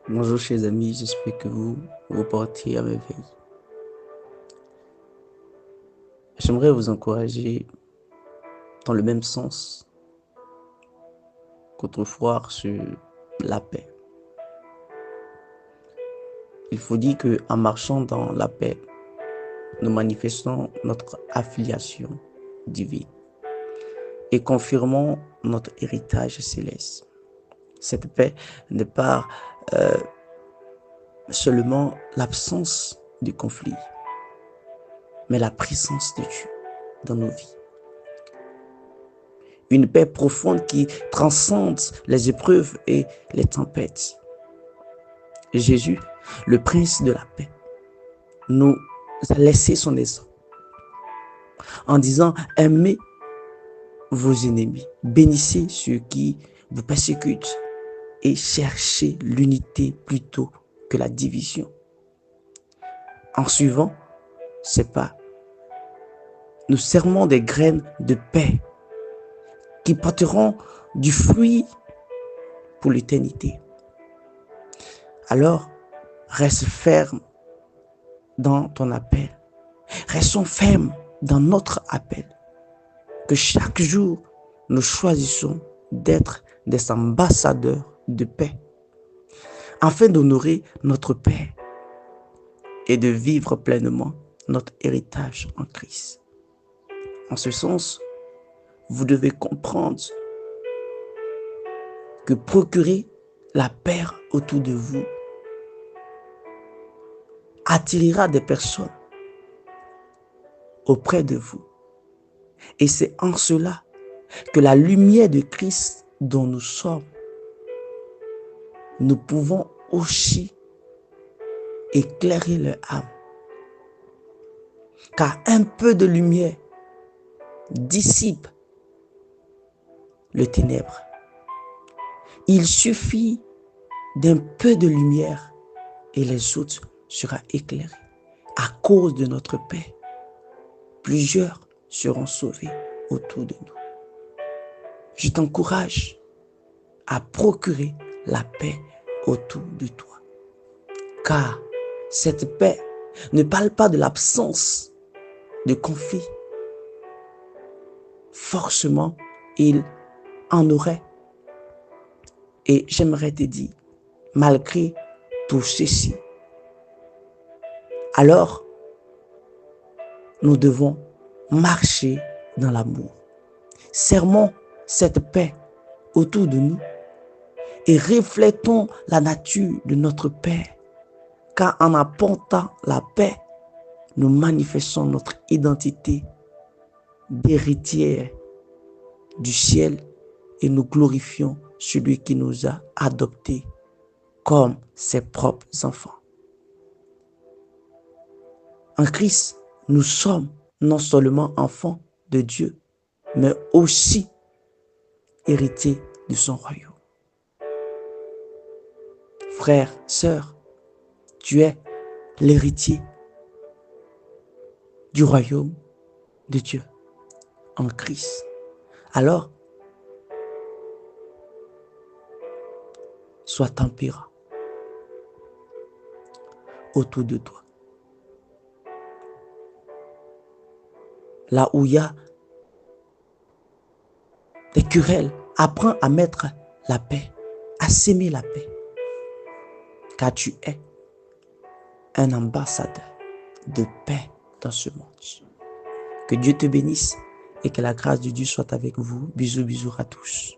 Bonjour chers amis, j'espère que vous portez à merveille. J'aimerais vous encourager dans le même sens qu'autrefois sur la paix. Il faut dire qu'en marchant dans la paix, nous manifestons notre affiliation divine et confirmons notre héritage céleste. Cette paix n'est pas seulement l'absence de conflit, mais la présence de Dieu dans nos vies. Une paix profonde qui transcende les épreuves et les tempêtes. Jésus, le prince de la paix, nous a laissé son exemple en disant: aimez vos ennemis, bénissez ceux qui vous persécutent et cherchez l'unité plutôt que la division. En suivant ces pas, nous sermons des graines de paix qui porteront du fruit pour l'éternité. Alors, reste ferme dans ton appel. Restons fermes dans notre appel. Que chaque jour, nous choisissons d'être des ambassadeurs de paix, afin d'honorer notre Père et de vivre pleinement notre héritage en Christ. En ce sens, vous devez comprendre que procurer la paix autour de vous attirera des personnes auprès de vous. Et c'est en cela que la lumière de Christ dont nous sommes, nous pouvons aussi éclairer leur âme. Car un peu de lumière dissipe le ténèbre. Il suffit d'un peu de lumière et les autres seront éclairés. À cause de notre paix, plusieurs seront sauvés autour de nous. Je t'encourage à procurer la paix autour de toi. Car cette paix ne parle pas de l'absence de conflit. Forcément, il en aurait. Et j'aimerais te dire, malgré tout ceci, alors nous devons marcher dans l'amour. Sermons cette paix autour de nous et reflétons la nature de notre Père. Car en apportant la paix, nous manifestons notre identité d'héritière du ciel et nous glorifions celui qui nous a adoptés comme ses propres enfants. En Christ, nous sommes non seulement enfants de Dieu, mais aussi héritiers de son royaume. Frère, sœur, tu es l'héritier du royaume de Dieu en Christ. Alors, sois tempérant autour de toi. Là où il y a des querelles, apprends à mettre la paix, à s'aimer la paix. Car tu es un ambassadeur de paix dans ce monde. Que Dieu te bénisse et que la grâce de Dieu soit avec vous. Bisous, bisous à tous.